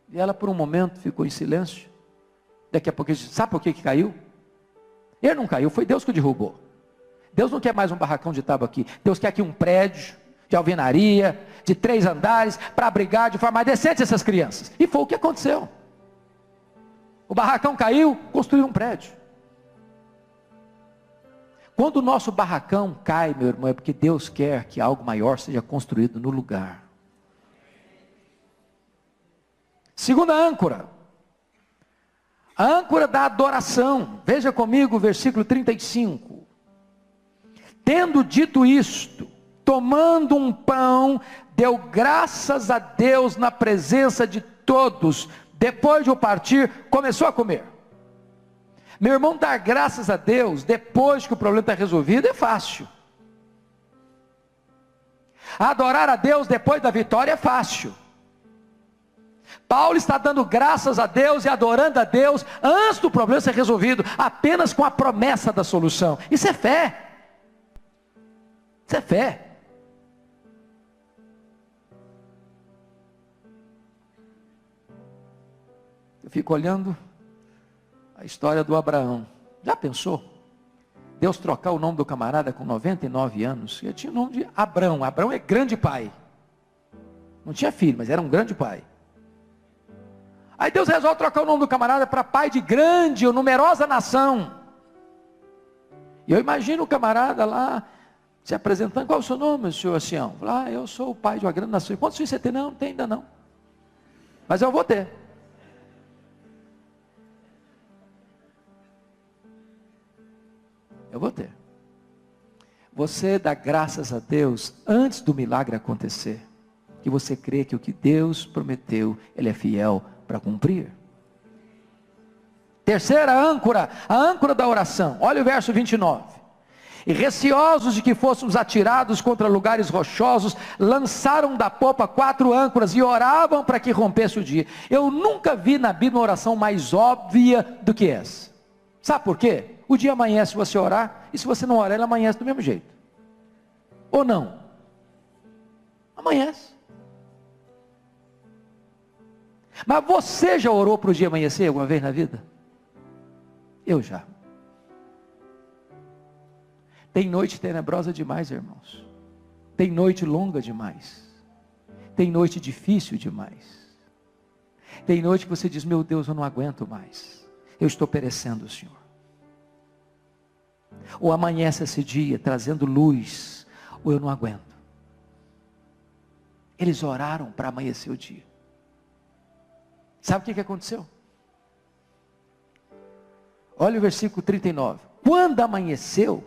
E ela por um momento ficou em silêncio. Daqui a pouco disse, sabe por que caiu? Ele não caiu, foi Deus que o derrubou. Deus não quer mais um barracão de tábua aqui. Deus quer aqui um prédio de alvenaria, de 3 andares, para abrigar de forma mais decente essas crianças. E foi o que aconteceu. O barracão caiu, construiu um prédio. Quando o nosso barracão cai, meu irmão, é porque Deus quer que algo maior seja construído no lugar. Segunda âncora. A âncora da adoração. Veja comigo o versículo 35. Tendo dito isto, tomando um pão, deu graças a Deus na presença de todos. Depois de o partir, começou a comer. Meu irmão, dar graças a Deus, depois que o problema está resolvido, é fácil. Adorar a Deus depois da vitória é fácil. Paulo está dando graças a Deus e adorando a Deus, antes do problema ser resolvido, apenas com a promessa da solução. Isso é fé. Isso é fé. Eu fico olhando a história do Abraão. Já pensou? Deus trocar o nome do camarada com 99 anos. Ele tinha o nome de Abrão. Abrão é grande pai. Não tinha filho, mas era um grande pai. Aí Deus resolve trocar o nome do camarada para pai de grande ou numerosa nação. E eu imagino o camarada lá se apresentando. Qual é o seu nome, senhor Sião? Eu sou o pai de uma grande nação. Quantos filhos você tem? Não tem ainda não. Mas eu vou ter. Eu vou ter. Você dá graças a Deus antes do milagre acontecer. Que você crê que o que Deus prometeu, Ele é fiel para cumprir. Terceira âncora, a âncora da oração. Olha o verso 29. E receosos de que fôssemos atirados contra lugares rochosos, lançaram da popa 4 âncoras e oravam para que rompesse o dia. Eu nunca vi na Bíblia uma oração mais óbvia do que essa. Sabe por quê? O dia amanhece se você orar, e se você não orar, ele amanhece do mesmo jeito. Ou não? Amanhece. Mas você já orou para o dia amanhecer alguma vez na vida? Eu já. Tem noite tenebrosa demais, irmãos. Tem noite longa demais. Tem noite difícil demais. Tem noite que você diz, meu Deus, eu não aguento mais. Eu estou perecendo, Senhor. Ou amanhece esse dia trazendo luz, ou eu não aguento. Eles oraram para amanhecer o dia. Sabe o que aconteceu? Olha o versículo 39. Quando amanheceu,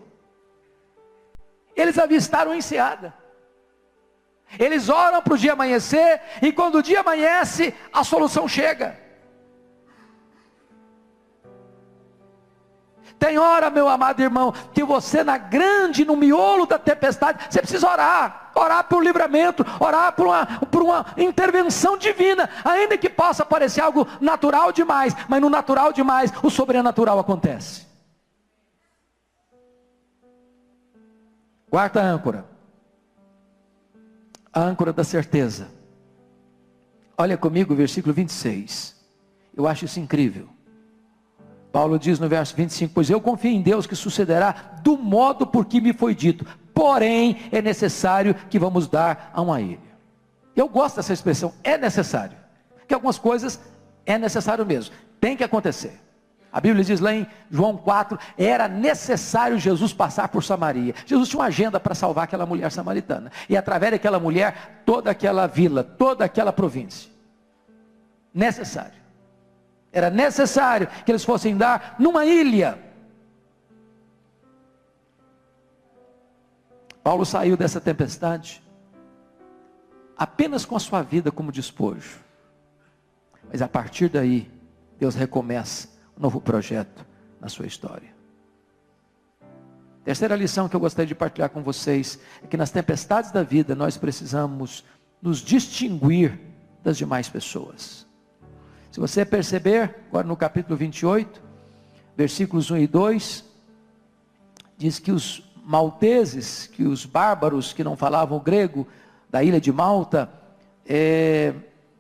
eles avistaram a enseada. Eles oram para o dia amanhecer, e quando o dia amanhece, a solução chega. Tem hora, meu amado irmão, que você no miolo da tempestade, você precisa orar. Orar por livramento, orar por uma intervenção divina. Ainda que possa parecer algo natural demais, mas no natural demais, o sobrenatural acontece. Quarta âncora. A âncora da certeza. Olha comigo o versículo 26. Eu acho isso incrível. Paulo diz no verso 25, pois eu confio em Deus que sucederá do modo por que me foi dito, porém é necessário que vamos dar a uma ilha. Eu gosto dessa expressão, é necessário, porque algumas coisas é necessário mesmo, tem que acontecer. A Bíblia diz lá em João 4, era necessário Jesus passar por Samaria. Jesus tinha uma agenda para salvar aquela mulher samaritana, e através daquela mulher, toda aquela vila, toda aquela província. Necessário. Era necessário que eles fossem dar numa ilha. Paulo saiu dessa tempestade apenas com a sua vida como despojo. Mas a partir daí, Deus recomeça um novo projeto na sua história. Terceira lição que eu gostaria de partilhar com vocês é que nas tempestades da vida nós precisamos nos distinguir das demais pessoas. Se você perceber, agora no capítulo 28, versículos 1 e 2, diz que os malteses, que os bárbaros que não falavam grego, da ilha de Malta,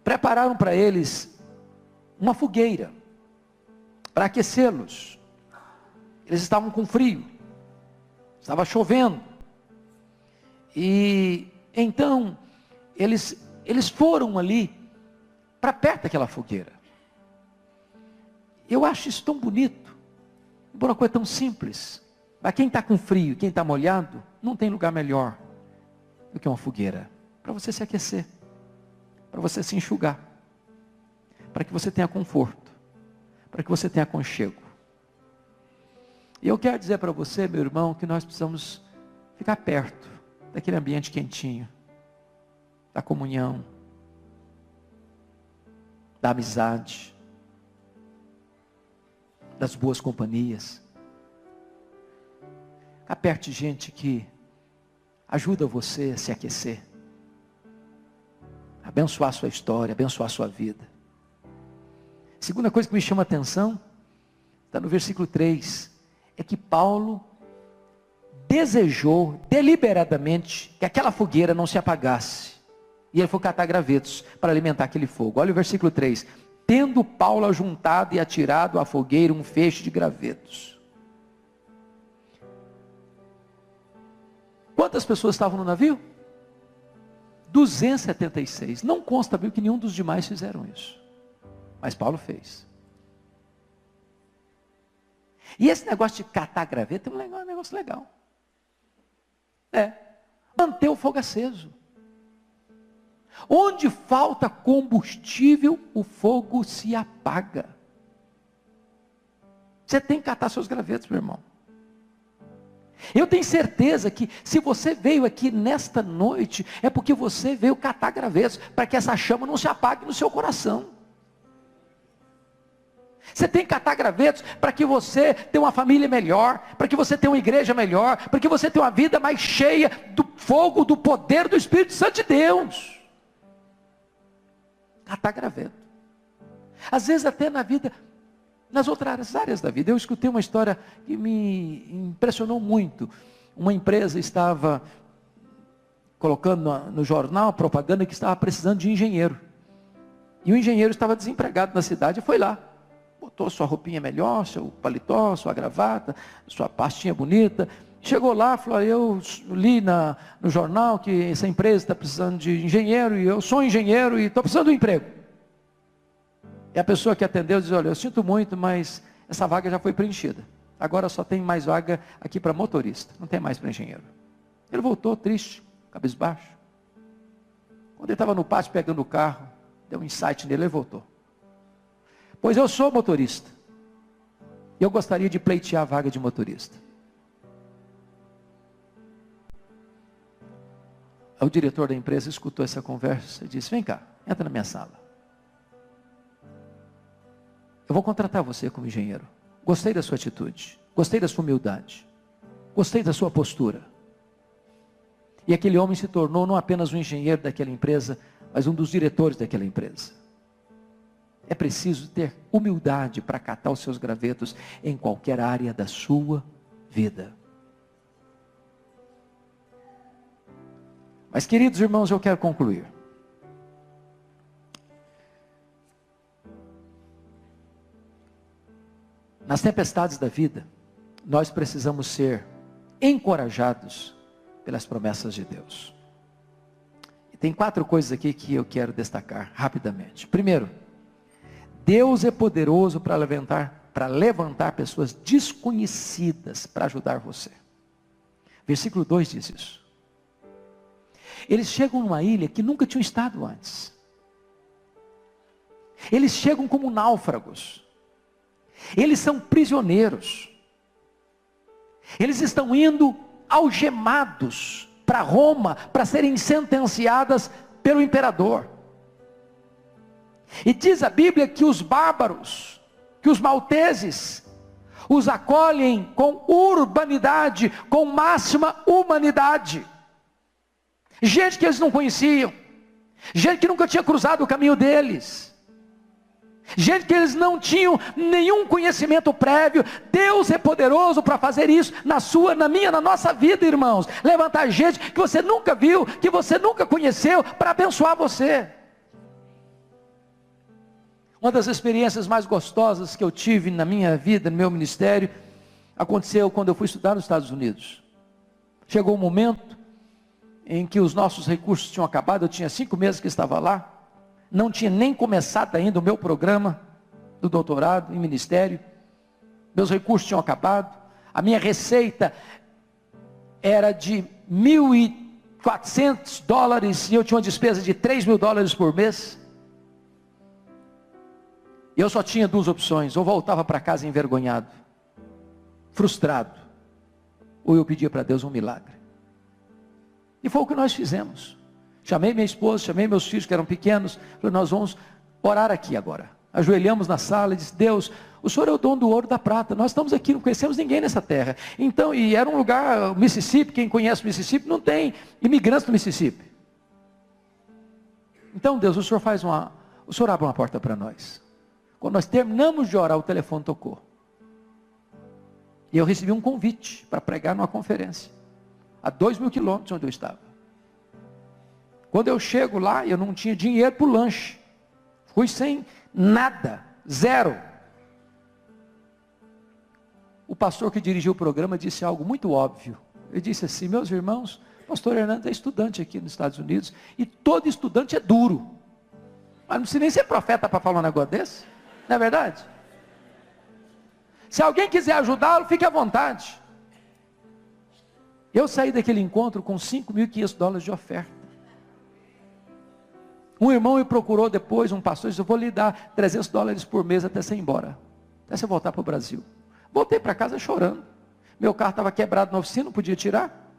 prepararam para eles uma fogueira, para aquecê-los. Eles estavam com frio, estava chovendo, e então, eles foram ali, para perto daquela fogueira. Eu acho isso tão bonito, embora uma coisa tão simples. Mas quem está com frio, quem está molhado, não tem lugar melhor do que uma fogueira, para você se aquecer, para você se enxugar, para que você tenha conforto, para que você tenha aconchego. E eu quero dizer para você, meu irmão, que nós precisamos ficar perto daquele ambiente quentinho, da comunhão, da amizade, das boas companhias. Ficar perto de gente que ajuda você a se aquecer, abençoar a sua história, abençoar a sua vida. Segunda coisa que me chama a atenção, está no versículo 3, é que Paulo desejou deliberadamente que aquela fogueira não se apagasse. E ele foi catar gravetos para alimentar aquele fogo. Olha o versículo 3. Tendo Paulo ajuntado e atirado à fogueira um feixe de gravetos. Quantas pessoas estavam no navio? 276. Não consta bem que nenhum dos demais fizeram isso. Mas Paulo fez. E esse negócio de catar graveto é um negócio legal. Manter o fogo aceso. Onde falta combustível, o fogo se apaga. Você tem que catar seus gravetos, meu irmão. Eu tenho certeza que se você veio aqui nesta noite, é porque você veio catar gravetos, para que essa chama não se apague no seu coração. Você tem que catar gravetos para que você tenha uma família melhor, para que você tenha uma igreja melhor, para que você tenha uma vida mais cheia do fogo, do poder do Espírito Santo de Deus. Catar graveto. Às vezes até na vida, nas outras áreas da vida. Eu escutei uma história que me impressionou muito. Uma empresa estava colocando no jornal a propaganda que estava precisando de engenheiro. E o engenheiro estava desempregado na cidade e foi lá. Botou sua roupinha melhor, seu paletó, sua gravata, sua pastinha bonita. Chegou lá, falou, eu li no jornal que essa empresa está precisando de engenheiro, e eu sou engenheiro e estou precisando de um emprego. E a pessoa que atendeu diz, olha, eu sinto muito, mas essa vaga já foi preenchida. Agora só tem mais vaga aqui para motorista, não tem mais para engenheiro. Ele voltou triste, cabisbaixo. Quando ele estava no pátio pegando o carro, deu um insight nele, ele voltou. Pois eu sou motorista. E eu gostaria de pleitear a vaga de motorista. O diretor da empresa escutou essa conversa e disse, vem cá, entra na minha sala. Eu vou contratar você como engenheiro. Gostei da sua atitude, gostei da sua humildade, gostei da sua postura. E aquele homem se tornou não apenas um engenheiro daquela empresa, mas um dos diretores daquela empresa. É preciso ter humildade para catar os seus gravetos em qualquer área da sua vida. Mas, queridos irmãos, eu quero concluir. Nas tempestades da vida, nós precisamos ser encorajados pelas promessas de Deus. E tem 4 coisas aqui que eu quero destacar rapidamente. Primeiro, Deus é poderoso para levantar pessoas desconhecidas para ajudar você. Versículo 2 diz isso. Eles chegam numa ilha que nunca tinham estado antes. Eles chegam como náufragos. Eles são prisioneiros. Eles estão indo algemados para Roma para serem sentenciadas pelo imperador. E diz a Bíblia que os bárbaros, que os malteses, os acolhem com urbanidade, com máxima humanidade. Gente que eles não conheciam, gente que nunca tinha cruzado o caminho deles, gente que eles não tinham nenhum conhecimento prévio. Deus é poderoso para fazer isso na sua, na minha, na nossa vida, irmãos. Levantar gente que você nunca viu, que você nunca conheceu, para abençoar você. Uma das experiências mais gostosas que eu tive na minha vida, no meu ministério, aconteceu quando eu fui estudar nos Estados Unidos. Chegou um momento em que os nossos recursos tinham acabado. Eu tinha 5 meses que estava lá. Não tinha nem começado ainda o meu programa do doutorado em ministério. Meus recursos tinham acabado. A minha receita era de $1.400 e eu tinha uma despesa de $3.000 por mês. E eu só tinha 2 opções: ou voltava para casa envergonhado, frustrado, ou eu pedia para Deus um milagre. E foi o que nós fizemos. Chamei minha esposa, chamei meus filhos que eram pequenos, falei: nós vamos orar aqui agora. Ajoelhamos na sala e disse: Deus, o Senhor é o dono do ouro e da prata, nós estamos aqui, não conhecemos ninguém nessa terra. Então, e era um lugar, Mississippi, quem conhece o Mississippi, não tem imigrantes no Mississippi. Então, Deus, o Senhor abre uma porta para nós. Quando nós terminamos de orar, o telefone tocou. E eu recebi um convite para pregar numa conferência, a 2.000 quilômetros onde eu estava. Quando eu chego lá, eu não tinha dinheiro para o lanche. Fui sem nada, zero. O pastor que dirigiu o programa disse algo muito óbvio. Ele disse assim: meus irmãos, o pastor Hernando é estudante aqui nos Estados Unidos, e todo estudante é duro. Mas não precisa nem ser profeta para falar um negócio desse, não é verdade? Se alguém quiser ajudá-lo, fique à vontade. Eu saí daquele encontro com $5.500 de oferta. Um irmão me procurou depois, um pastor, disse: eu vou lhe dar $300 por mês até você ir embora, até você voltar para o Brasil. Voltei para casa chorando. Meu carro estava quebrado na oficina, não podia tirar.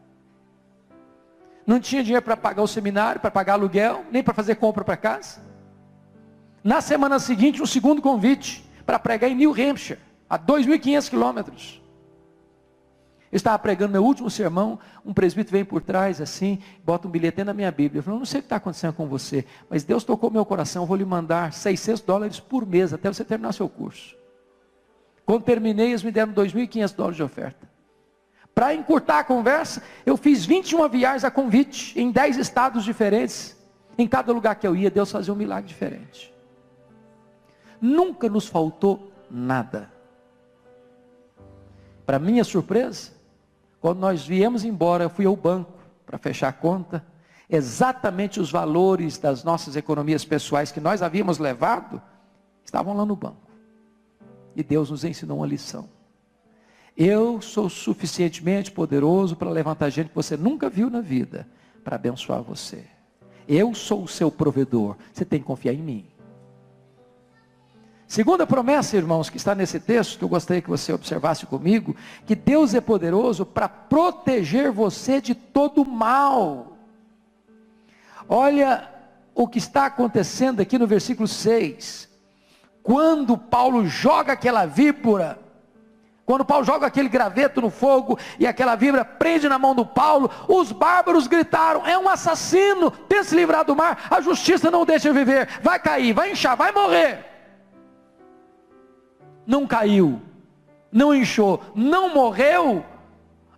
Não tinha dinheiro para pagar o seminário, para pagar aluguel, nem para fazer compra para casa. Na semana seguinte, um segundo convite para pregar em New Hampshire, a 2.500 quilômetros. Eu estava pregando meu último sermão, um presbítero vem por trás assim, bota um bilhete na minha Bíblia. Eu falei: não sei o que está acontecendo com você, mas Deus tocou meu coração, eu vou lhe mandar $600 por mês, até você terminar seu curso. Quando terminei, eles me deram $2.500 de oferta. Para encurtar a conversa, eu fiz 21 viagens a convite, em 10 estados diferentes. Em cada lugar que eu ia, Deus fazia um milagre diferente. Nunca nos faltou nada. Para minha surpresa, quando nós viemos embora, eu fui ao banco para fechar a conta. Exatamente os valores das nossas economias pessoais que nós havíamos levado, estavam lá no banco. E Deus nos ensinou uma lição. Eu sou suficientemente poderoso para levantar gente que você nunca viu na vida, para abençoar você. Eu sou o seu provedor, você tem que confiar em mim. Segunda promessa, irmãos, que está nesse texto, que eu gostaria que você observasse comigo, que Deus é poderoso para proteger você de todo mal. Olha o que está acontecendo aqui no versículo 6. Quando Paulo joga aquela víbora, quando Paulo joga aquele graveto no fogo, e aquela víbora prende na mão do Paulo, os bárbaros gritaram: é um assassino, tenta se livrar do mar, a justiça não o deixa viver, vai cair, vai inchar, vai morrer. Não caiu, não inchou, não morreu.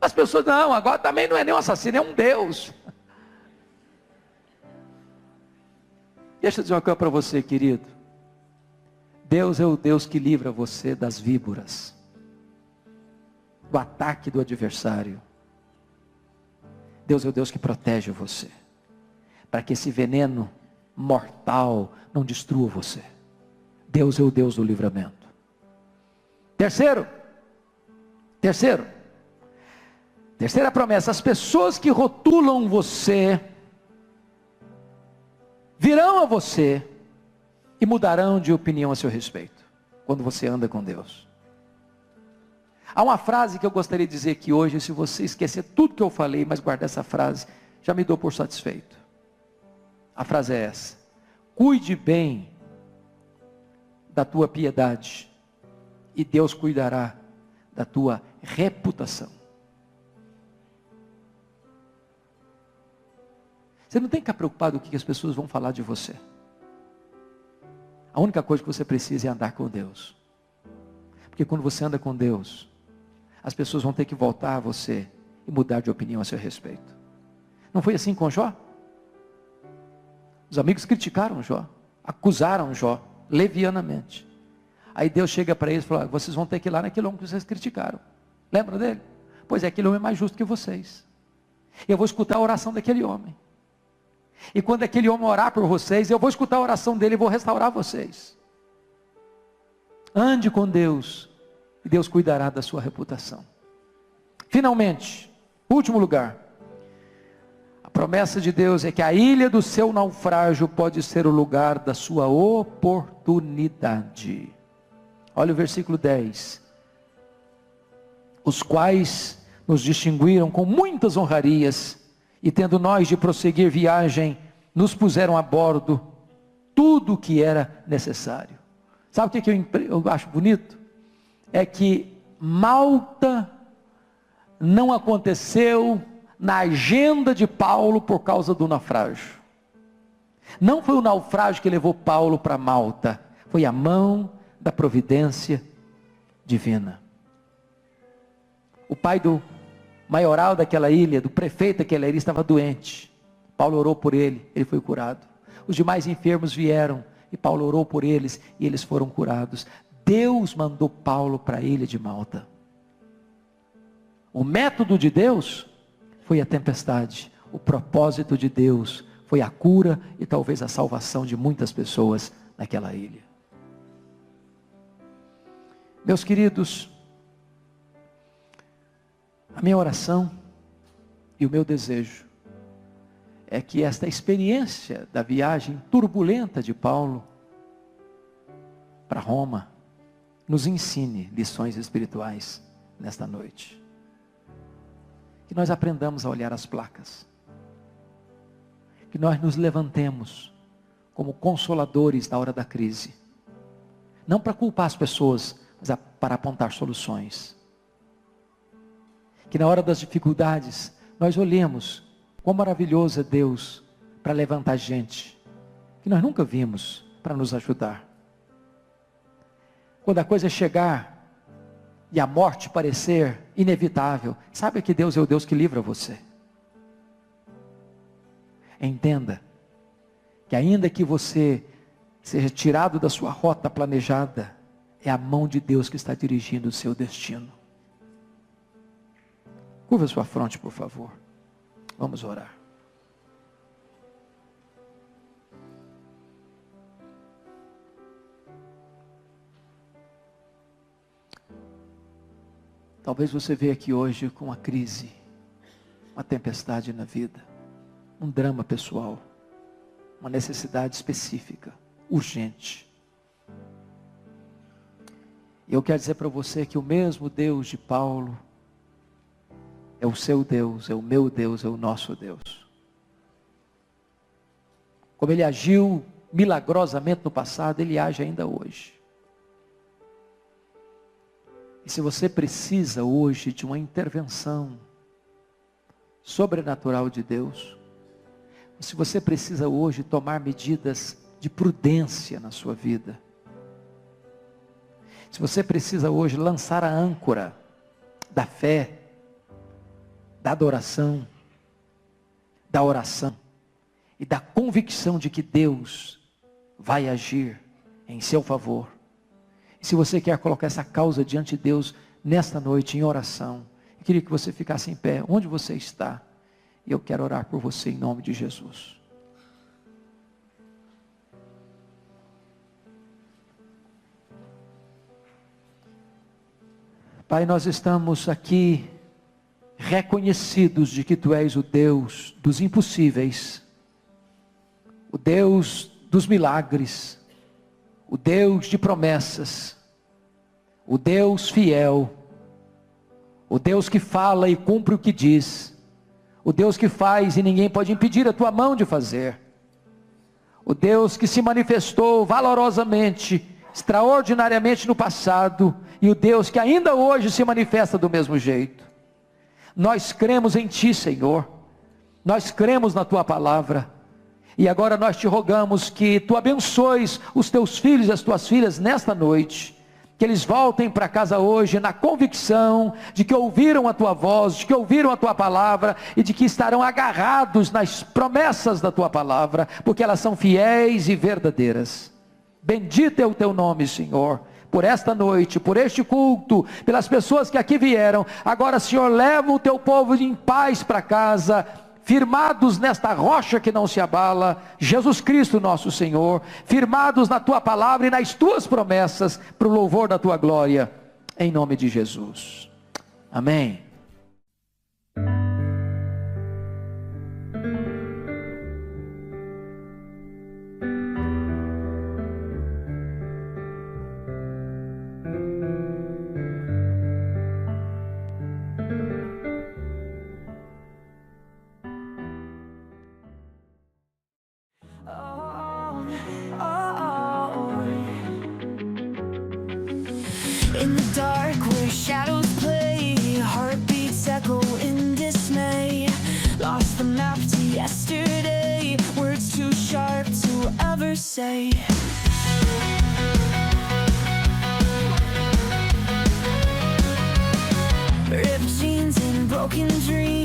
As pessoas: não, agora também não é nem um assassino, é um Deus. Deixa eu dizer uma coisa para você, querido. Deus é o Deus que livra você das víboras. do ataque do adversário. Deus é o Deus que protege você, para que esse veneno mortal não destrua você. Deus é o Deus do livramento. Terceira promessa: as pessoas que rotulam você virão a você e mudarão de opinião a seu respeito, quando você anda com Deus. Há uma frase que eu gostaria de dizer aqui hoje, se você esquecer tudo que eu falei, mas guardar essa frase, já me dou por satisfeito. A frase é essa: cuide bem da tua piedade, e Deus cuidará da tua reputação. Você não tem que ficar preocupado com o que as pessoas vão falar de você. A única coisa que você precisa é andar com Deus. Porque quando você anda com Deus, as pessoas vão ter que voltar a você e mudar de opinião a seu respeito. Não foi assim com Jó? Os amigos criticaram Jó, acusaram Jó levianamente. Aí Deus chega para eles e fala: vocês vão ter que ir lá naquele homem que vocês criticaram. Lembram dele? Pois é, aquele homem é mais justo que vocês. Eu vou escutar a oração daquele homem. E quando aquele homem orar por vocês, eu vou escutar a oração dele e vou restaurar vocês. Ande com Deus, e Deus cuidará da sua reputação. Finalmente, último lugar, a promessa de Deus é que a ilha do seu naufrágio pode ser o lugar da sua oportunidade. Olha o versículo 10. Os quais nos distinguiram com muitas honrarias, e tendo nós de prosseguir viagem, nos puseram a bordo tudo o que era necessário. Sabe o que eu acho bonito? É que Malta não aconteceu na agenda de Paulo por causa do naufrágio. Não foi o naufrágio que levou Paulo para Malta, foi a mão da providência divina. O pai do maioral daquela ilha, do prefeito daquela ilha, estava doente. Paulo orou por ele, ele foi curado. Os demais enfermos vieram e Paulo orou por eles e eles foram curados. Deus mandou Paulo para a ilha de Malta. O método de Deus foi a tempestade. O propósito de Deus foi a cura e talvez a salvação de muitas pessoas naquela ilha. Meus queridos, a minha oração e o meu desejo é que esta experiência da viagem turbulenta de Paulo para Roma nos ensine lições espirituais nesta noite. Que nós aprendamos a olhar as placas. Que nós nos levantemos como consoladores na hora da crise. Não para culpar as pessoas, mas para apontar soluções. Que na hora das dificuldades, nós olhemos quão maravilhoso é Deus para levantar gente que nós nunca vimos para nos ajudar. Quando a coisa chegar e a morte parecer inevitável, saiba que Deus é o Deus que livra você. Entenda que ainda que você seja tirado da sua rota planejada, é a mão de Deus que está dirigindo o seu destino. Curva a sua fronte, por favor. Vamos orar. Talvez você veja aqui hoje com uma crise, uma tempestade na vida, um drama pessoal, uma necessidade específica, urgente. E eu quero dizer para você que o mesmo Deus de Paulo é o seu Deus, é o meu Deus, é o nosso Deus. Como Ele agiu milagrosamente no passado, Ele age ainda hoje. E se você precisa hoje de uma intervenção sobrenatural de Deus, se você precisa hoje tomar medidas de prudência na sua vida, se você precisa hoje lançar a âncora da fé, da adoração, da oração e da convicção de que Deus vai agir em seu favor. E se você quer colocar essa causa diante de Deus, nesta noite em oração. Eu queria que você ficasse em pé, onde você está, e eu quero orar por você em nome de Jesus. Pai, nós estamos aqui reconhecidos de que Tu és o Deus dos impossíveis, o Deus dos milagres, o Deus de promessas, o Deus fiel, o Deus que fala e cumpre o que diz, o Deus que faz e ninguém pode impedir a Tua mão de fazer, o Deus que se manifestou valorosamente, extraordinariamente no passado, e o Deus que ainda hoje se manifesta do mesmo jeito. Nós cremos em Ti, Senhor, nós cremos na Tua palavra, e agora nós Te rogamos que Tu abençoes os Teus filhos e as Tuas filhas nesta noite, que eles voltem para casa hoje na convicção de que ouviram a Tua voz, de que ouviram a Tua palavra, e de que estarão agarrados nas promessas da Tua palavra, porque elas são fiéis e verdadeiras. Bendito é o Teu nome, Senhor, por esta noite, por este culto, pelas pessoas que aqui vieram. Agora, Senhor, leva o Teu povo em paz para casa, firmados nesta rocha que não se abala, Jesus Cristo nosso Senhor, firmados na Tua palavra e nas Tuas promessas, para o louvor da Tua glória, em nome de Jesus, amém. In the dark where shadows play, heartbeats echo in dismay. Lost the map to yesterday, words too sharp to ever say. Ripped jeans and broken dreams.